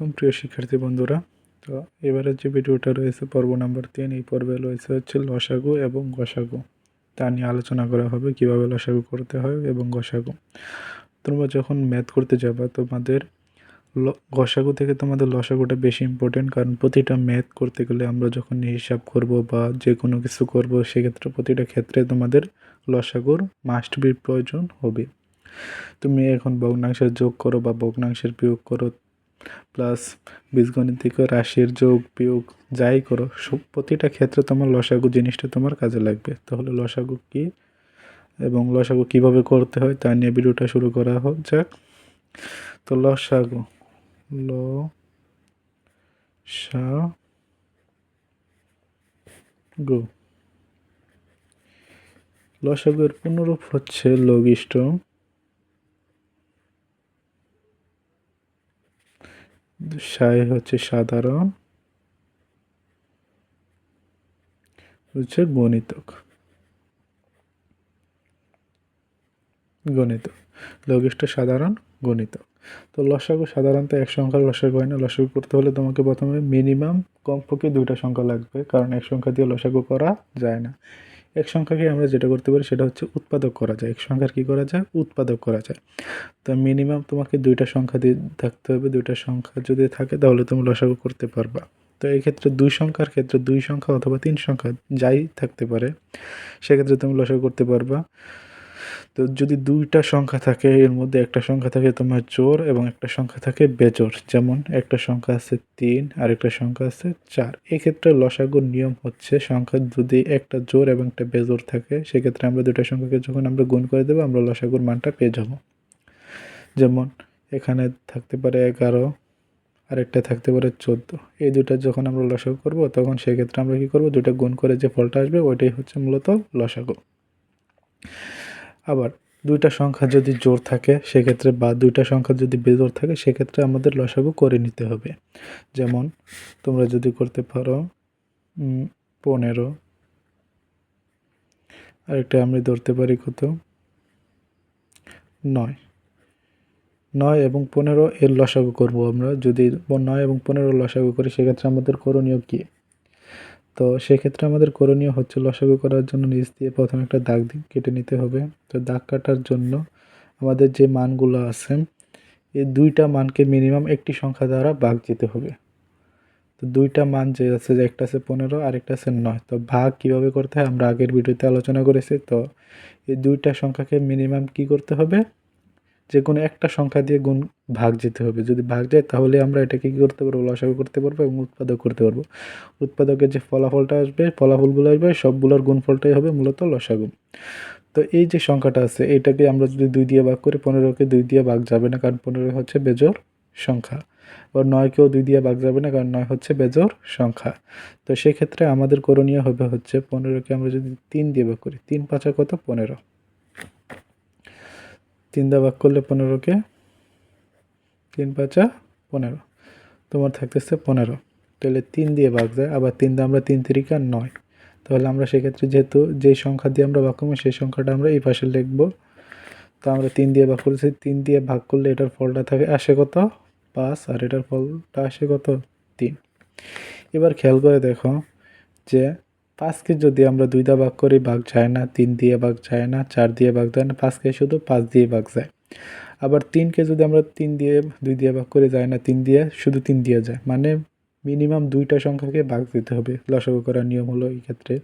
আলাইকুম প্রিয় শিক্ষার্থী বন্ধুরা। তো এবারের যে ভিডিওটা রয়েছে পর্ব নাম্বার 3, এই পর্বে রয়েছে হচ্ছে লসাগু এবং গসাগু। তা নিয়ে আলোচনা করা হবে কিভাবে লসাগু করতে হয় এবং গসাগু। তোমরা যখন ম্যাথ করতে যাবা তোমাদের গসাগু থেকে তোমাদের লসাগুটা বেশি ইম্পর্টেন্ট, কারণ প্রতিটা ম্যাথ করতে গেলে আমরা যখন হিসাব করব বা যে কোনো কিছু করব সেক্ষেত্রে প্রতিটা ক্ষেত্রে তোমাদের লসাগুর মাস্ট বি প্রয়োজন হবে। তুমি এখন ভগ্নাংশের যোগ করো বা ভগ্নাংশের বিয়োগ করো, প্লাস বীজগণিতিক রাশির যোগ বিয়োগ যাই করো, প্রতিটা ক্ষেত্রে তোমার লসাগু জিনিসটা তোমার কাজে লাগবে। তাহলে লসাগু কী এবং লসাগু কীভাবে করতে হয় তা নিয়ে ভিডিওটা শুরু করা যাক। তো লসাগু লসাগুর পূর্ণরূপ হচ্ছে লঘিষ্ঠ, সাই হচ্ছে সাধারণ, হচ্ছে গণিতক লঘিষ্ঠ সাধারণ গণিতক। তো লসাগু সাধারণত এক সংখ্যার লসাগু হয় না। লসাগু করতে হলে তোমাকে প্রথমে মিনিমাম কমপক্ষে 2টা সংখ্যা লাগবে, কারণ এক সংখ্যা দিয়ে লসাগু করা যায় না। এক সংখ্যাকে আমরা যেটা করতে পারি সেটা হচ্ছে উৎপাদক করা যায়। এক সংখ্যার কী করা যায়? উৎপাদক করা যায়। তো মিনিমাম তোমাকে 2টা সংখ্যা দিয়ে থাকতে হবে। 2টা সংখ্যা যদি থাকে তাহলে তুমি লসাগু করতে পারবা। তো এই ক্ষেত্রে 2 সংখ্যার ক্ষেত্রে 2 সংখ্যা অথবা 3 সংখ্যা যাই থাকতে পারে সেক্ষেত্রে তুমি লসাগু করতে পারবা। তো যদি 2টা সংখ্যা থাকে, এর মধ্যে একটা সংখ্যা থাকে তোমার জোড় এবং একটা সংখ্যা থাকে বেজোড়, যেমন একটা সংখ্যা আছে 3 আর একটা সংখ্যা আছে 4, এক্ষেত্রে লসাগুর নিয়ম হচ্ছে সংখ্যা যদি একটা জোড় এবং একটা বেজোড় থাকে সেক্ষেত্রে আমরা 2টা সংখ্যাকে যখন আমরা গুণ করে দেবো আমরা লসাগুর মানটা পেয়ে যাব। যেমন এখানে থাকতে পারে 11 আর একটা থাকতে পারে 14, এই দুটা যখন আমরা লসাগু করব তখন সেক্ষেত্রে আমরা কী করব, 2টা গুণ করে যে ফলটা আসবে ওইটাই হচ্ছে মূলত লসাগু। আবার 2টা সংখ্যা যদি জোড় থাকে সেক্ষেত্রে বা 2টা সংখ্যা যদি বেজোড় থাকে সেক্ষেত্রে আমাদের লসাগু করে নিতে হবে। যেমন তোমরা যদি করতে পারো 15, আরেকটা আমি ধরতে পারি কত 9 এবং 15 এর লসাগু করব আমরা। যদি 9 এবং 15 লসাগু করি সেক্ষেত্রে আমাদের করণীয় কী? তো সেক্ষেত্রে আমাদের করণীয় হচ্ছে লসাগু করার জন্য নিচ দিয়ে প্রথমে একটা দাগ কেটে নিতে হবে। তো দাগ কাটার জন্য আমাদের যে মানগুলো আছে এই 2টা মানকে মিনিমাম একটি সংখ্যা দ্বারা ভাগ দিতে হবে। তো 2টা মান যে আছে, যে একটা আছে 15 আর একটা আছে 9, তো ভাগ কিভাবে করতে হয় আমরা আগের ভিডিওতে আলোচনা করেছি। তো এই 2টা সংখ্যাকে মিনিমাম কি করতে হবে, যে কোনো একটা সংখ্যা দিয়ে ভাগ যেতে হবে। যদি ভাগ যায় তাহলে আমরা এটাকে কী করতে পারবো, লসাগু করতে পারবো এবং উৎপাদক করতে পারবো। উৎপাদকের যে ফলাফলটা আসবে, ফলাফলগুলো আসবে সবগুলোর গুণফলটাই হবে মূলত লসাগু। তো এই যে সংখ্যাটা আছে এটাকে আমরা যদি 2 দিয়ে ভাগ করি, 15কে 2 দিয়ে ভাগ যাবে না, কারণ 15 হচ্ছে বেজোড় সংখ্যা। আবার 9কেও 2 দিয়ে ভাগ যাবে না, কারণ 9 হচ্ছে বেজোড় সংখ্যা। তো সেক্ষেত্রে আমাদের করণীয় হবে হচ্ছে 15কে আমরা যদি 3 দিয়ে ভাগ করি, 3 5 কত 15, 3 দিয়ে ভাগ করলে 15কে 3 5 15, তোমার থাকতেছে 15। তাহলে 3 দিয়ে ভাগ যায়, আবার 3 দিয়ে আমরা 3 3 9, তাহলে আমরা সেক্ষেত্রে যেহেতু যেই সংখ্যা দিয়ে আমরা ভাগ করবো সেই সংখ্যাটা আমরা এই পাশে লিখবো। তো আমরা 3 দিয়ে ভাগ করেছি, 3 দিয়ে ভাগ করলে এটার ফলটা থাকে আসে কত 5, আর এটার ফলটা আসে কত 3। এবার খেয়াল করে দেখো যে 5কে যদি আমরা 2 দিয়ে ভাগ করি ভাগ যায় না, 3 দিয়ে ভাগ যায় না, 4 দিয়ে ভাগ যায় না, 5কে শুধু 5 দিয়ে ভাগ যায়। আবার 3কে যদি আমরা 2 দিয়ে ভাগ করে যায় না, 3 দিয়ে শুধু 3 দিয়ে যায়, মানে মিনিমাম 2টা সংখ্যাকে ভাগ দিতে হবে। লসাগু করার নিয়ম হলো এই ক্ষেত্রে।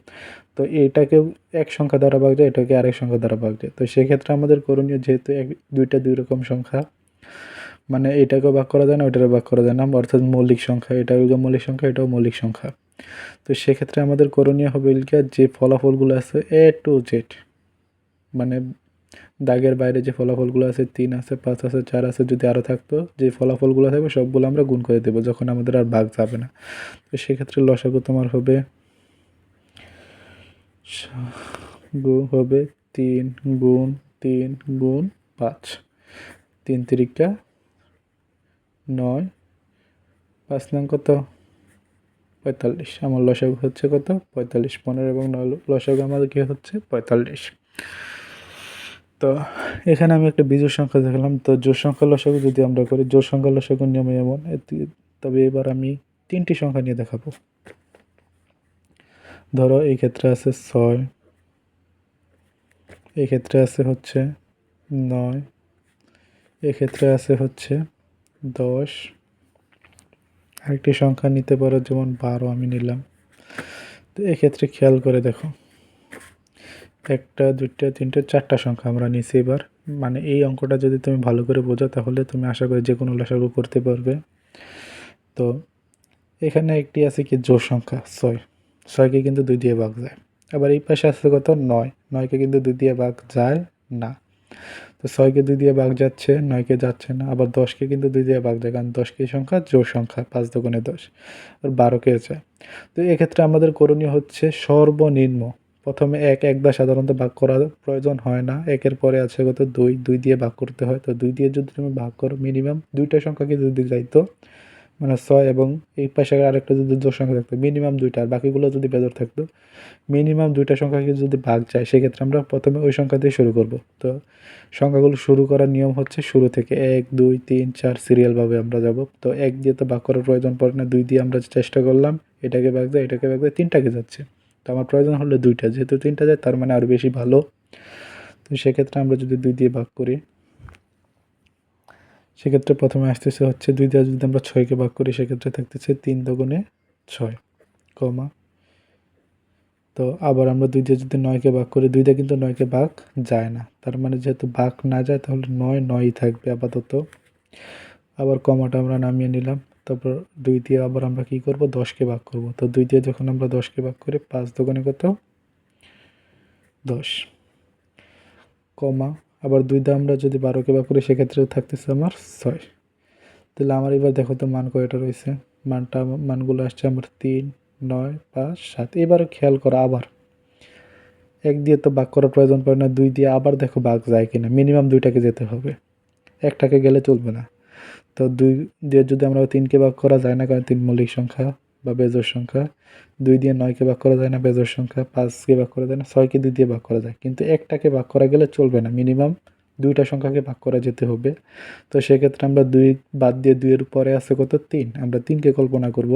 তো এটাকেও এক সংখ্যা দ্বারা ভাগ যায়, এটাকে আরেক সংখ্যা দ্বারা ভাগ যায়। তো সেক্ষেত্রে আমাদের করণীয়, যেহেতু 2টা 2 রকম সংখ্যা, মানে এটাকেও ভাগ করা যায় না ওইটারও ভাগ করা যায় না, অর্থাৎ মৌলিক সংখ্যা, এটাও মৌলিক সংখ্যা এটাও মৌলিক সংখ্যা। তো সেক্ষেত্রে আমাদের করণীয় হবে যে ফলাফলগুলো আছে A to Z, মানে দাগের বাইরে যে ফলাফলগুলো আছে 3 আছে 5 আছে 4 আছে, যদি আরও থাকতো যে ফলাফলগুলো থাকবে সবগুলো আমরা গুণ করে দেবো যখন আমাদের আর ভাগ যাবে না। তো সেক্ষেত্রে লসাগু তোমার হবে 3 গুণ 3 গুণ 5, 3 3 9, 5 নং কত 45, আমার লসাগু হচ্ছে কত 45। 15 এবং 9 লসাগু আমাদের কি হচ্ছে 45। তো এখানে আমি একটা বিজোড় সংখ্যা দেখালাম। তো জোড় সংখ্যা লসাগু যদি আমরা করি, জোড় সংখ্যা লসাগুর নিয়ম এমন, তবে এবার আমি 3টি সংখ্যা নিয়ে দেখাবো। ধরো এই ক্ষেত্রে আছে 6, এই ক্ষেত্রে আছে হচ্ছে 9, এক্ষেত্রে আছে হচ্ছে 10, আরেকটি সংখ্যা নিতে পারো যেমন 12 আমি নিলাম। তো এক্ষেত্রে খেয়াল করে দেখো, 1টা 2টা 3টা 4টা সংখ্যা আমরা নিছি এবার। মানে এই অঙ্কটা যদি তুমি ভালো করে বোঝো তাহলে তুমি আশা করি যে কোনো লসাগু করতে পারবে। তো এখানে একটি আছে কি জোড় সংখ্যা 6, 6কে কিন্তু 2 দিয়ে ভাগ যায়। আবার এই পাশে আছে কত 9, 9কে কিন্তু 2 দিয়ে ভাগ যায় না। তো 6কে 2 দিয়ে ভাগ যাচ্ছে, 9কে যাচ্ছে না। আবার 10কে কিন্তু 2 দিয়ে ভাগ যায়, কারণ 10 কি সংখ্যা জোড় সংখ্যা, 5 দুগুণে 10। আর 12কে যায়। তো এক্ষেত্রে আমাদের করণীয় হচ্ছে সর্বনিম্ন প্রথমে 1 দ্বারা সাধারণত ভাগ করার প্রয়োজন হয় না। 1-এর পরে আছে কত 2, 2 দিয়ে ভাগ করতে হয়। তো 2 দিয়ে যদি তুমি ভাগ করো, মিনিমাম 2টা সংখ্যাকে যদি যাইতো, মানে 6 এবং এই পাশে আরেকটা যদি জোড় সংখ্যা থাকতো, মিনিমাম 2টা, আর বাকিগুলো যদি বেজোড় থাকতো, মিনিমাম 2টা সংখ্যাকে যদি ভাগ যায়, সেক্ষেত্রে আমরা প্রথমে ওই সংখ্যা দিয়ে শুরু করব। তো সংখ্যাগুলো শুরু করার নিয়ম হচ্ছে শুরু থেকে 1 2 3 4 সিরিয়ালভাবে আমরা যাব। তো 1 দিয়ে তো ভাগ করার প্রয়োজন পড়ে না, 2 দিয়ে আমরা চেষ্টা করলাম, এটাকে ভাগ যায়, এটাকে ভাগ যায়, 3টাকে যাচ্ছে। তো আমার প্রয়োজন হলো 2টা, যেহেতু 3টা যায় তার মানে আরও বেশি ভালো। তো সেক্ষেত্রে আমরা যদি 2 দিয়ে ভাগ করি, সেক্ষেত্রে প্রথমে আসতেছে হচ্ছে 2 দিয়ে যদি আমরা 6কে ভাগ করি, সেক্ষেত্রে থাকতেছে 3 দুগুণে 6, কমা। তো আবার আমরা 2 দিয়ে যদি 9কে ভাগ করি, 2 দিয়ে কিন্তু 9কে ভাগ যায় না, তার মানে যেহেতু ভাগ না যায় তাহলে 9 9ই থাকবে আপাতত। আবার কমাটা আমরা নামিয়ে নিলাম। তারপর 2 দিয়ে আবার আমরা কি করব, 10কে ভাগ করব। তো 2 দিয়ে যখন আমরা 10কে ভাগ করি, 5 দুগুণে কত 10, কমা। আবার 2 দিয়ে আমরা যদি 12কে ভাগ করি, সেক্ষেত্রেও থাকতেছে আমার 6। তাহলে আমার এবার দেখো তো মান কয়টা রয়েছে, মানগুলো আসছে আমার 3 9 5 7। এবার খেয়াল করো, আবার 1 দিয়ে তো ভাগ করার প্রয়োজন পড়ে না, 2 দিয়ে আবার দেখো ভাগ যায় কিনা। মিনিমাম 2টাকে যেতে হবে, 1টাকে গেলে চলবে না। তো 2 দিয়ে যদি আমরা 3কে ভাগ করা যায় না, কারণ 3 মৌলিক সংখ্যা বা বেজোড় সংখ্যা। 2 দিয়ে 9কে ভাগ করা যায় না, বেজোড় সংখ্যা। 5কে ভাগ করা যায় না, 6কে 2 দিয়ে ভাগ করা যায়, কিন্তু 1টাকে ভাগ করা গেলে চলবে না, মিনিমাম 2টা সংখ্যাকে ভাগ করা যেতে হবে। তো সেক্ষেত্রে আমরা 2 বাদ দিয়ে 2 এর পরে আছে কত 3, আমরা 3কে কল্পনা করব।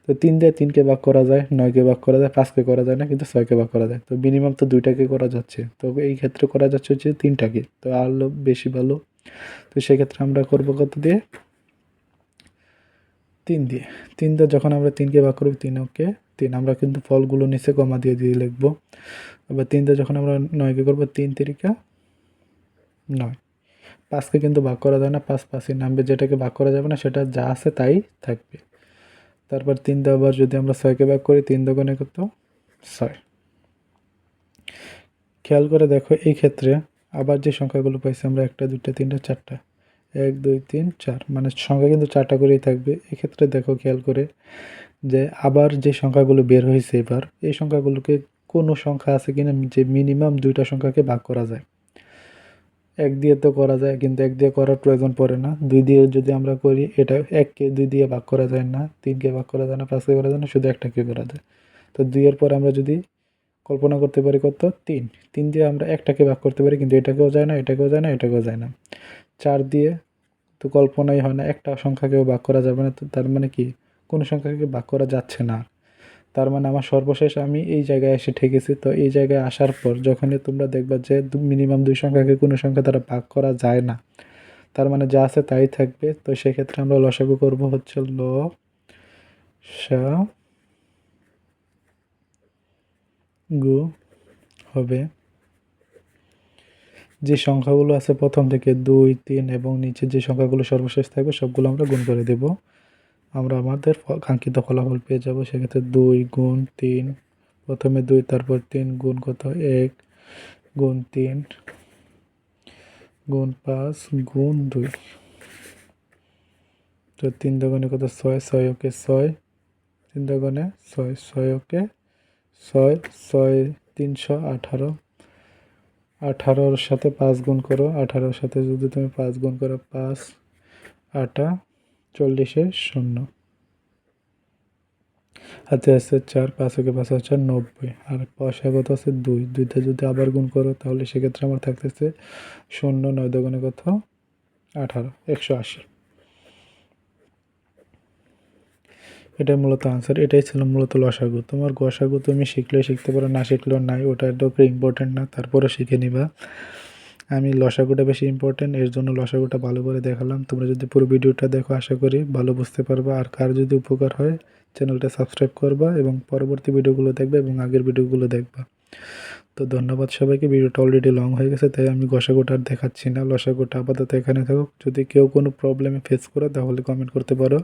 তো 3 দিয়ে 3কে ভাগ করা যায়, 9কে ভাগ করা যায়, 5কে করা যায় না, কিন্তু 6কে ভাগ করা যায়। তো মিনিমাম তো 2টাকে করা যাচ্ছে, তো এই ক্ষেত্রে করা যাচ্ছে হচ্ছে 3টাকে, তো আরও বেশি ভালো। তো সেক্ষেত্রে আমরা করব কত দিয়ে, 3 দিয়ে। 3 দিয়ে যখন আমরা 3কে ভাগ করব, 3 ওকে 3, আমরা কিন্তু ফলগুলো নিচে কমা দিয়ে দিয়ে লিখব। আবার 3 দিয়ে যখন আমরা 9কে করব, 3 তিরিকা 9। 5কে কিন্তু ভাগ করা যায় না, 5 5ই নামবে, যেটাকে ভাগ করা যাবে না সেটা যা আছে তাই থাকবে। তারপর 3 দিয়ে আবার যদি আমরা 6কে ভাগ করি, 3 দুগুণে কত 6। খেয়াল করে দেখো এই ক্ষেত্রে আবার যে সংখ্যাগুলো পাইছি আমরা, 1টা 2টা 3টা 4টা, 1 2 3 4, মানে সংখ্যা কিন্তু 4টা করেই থাকবে। এক্ষেত্রে দেখো খেয়াল করে যে আবার যে সংখ্যাগুলো বের হয়েছে, এবার এই সংখ্যাগুলোকে কোনো সংখ্যা আছে কিনা যে মিনিমাম 2টা সংখ্যাকে ভাগ করা যায়। 1 দিয়ে তো করা যায়, কিন্তু 1 দিয়ে করার প্রয়োজন পড়ে না। 2 দিয়ে যদি আমরা করি, এটা 1কে 2 দিয়ে ভাগ করা যায় না, 3কে ভাগ করা যায় না, 5কে করা যায় না, শুধু 1টাকে করা যায়। তো 2 এর পরে আমরা যদি কল্পনা করতে পারি কত 3, 3 দিয়ে আমরা 1টাকে ভাগ করতে পারি, কিন্তু এটাকেও যায় না, এটাকেও যায় না, এটাকেও যায় না। 4 দিয়ে তো কল্পনাই হয় না, একটা সংখ্যাকেও ভাগ করা যাবে না। তো তার মানে কি, কোনো সংখ্যাকে ভাগ করা যাচ্ছে না। তার মানে আমার সর্বশেষ আমি এই জায়গায় এসে ঠেকেছি। তো এই জায়গায় আসার পর যখনই তোমরা দেখবা যে মিনিমাম 2 সংখ্যাকে কোনো সংখ্যা দ্বারা ভাগ করা যায় না, তার মানে যা আছে তাই থাকবে। তো সেক্ষেত্রে আমরা লসাগু করব হচ্ছে গু হবে, যে সংখ্যাগুলো আছে প্রথম থেকে 2 3 এবং নিচে যে সংখ্যাগুলো সর্বশেষ থাকবে সবগুলো আমরা গুণ করে দেব, আমরা আমাদের কাঙ্ক্ষিত ফলাফল পেয়ে যাব। সেক্ষেত্রে 2 গুণ 3, প্রথমে 2 তারপর 3 গুণ কত 1 গুণ 3 গুণ 5 গুণ 2। তো 3 দুগুণে কত 6, 6 ওকে 6, 3 দুগুণে 6, 6 ওকে 6, 6 318, 18-র সাথে 5 গুণ করো, 18-র সাথে যদি তুমি 5 গুণ করো, 5 8 40-এ 0, হাতে আছে 4, 5 ওকে 5 আছে 90, আর পয়সা কত আছে 2, 2তে যদি আবার গুণ করো তাহলে সেক্ষেত্রে আমার থাকতেছে 0, 9 দুগুণে কত 18, 180। এটাই মূলত আনসার। এটাই ছিল মূলত লসাগু। তোমার গসাগু তুমি শিখলেও শিখতে পারো, না শিখলেও নাই, ওটা এত ইম্পর্টেন্ট না, তারপরে শিখে নিবা। আমি লসাগুটা বেশি ইম্পর্টেন্ট, এর জন্য লসাগুটা ভালো করে দেখালাম। তোমরা যদি পুরো ভিডিওটা দেখো আশা করি ভালো বুঝতে পারবা। আর কার যদি উপকার হয় চ্যানেলটা সাবস্ক্রাইব করবা এবং পরবর্তী ভিডিওগুলো দেখবে এবং আগের ভিডিওগুলো দেখবা। তো ধন্যবাদ সবাইকে। ভিডিওটা অলরেডি লং হয়ে গেছে, তাই আমি গসাগুটা আর দেখাচ্ছি না। লসাগুটা আপাতত এখানে থাকুক। যদি কেউ কোনো প্রবলেমে ফেস করো তাহলে কমেন্ট করতে পারো।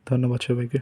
ধন্যবাদ সবাইকে।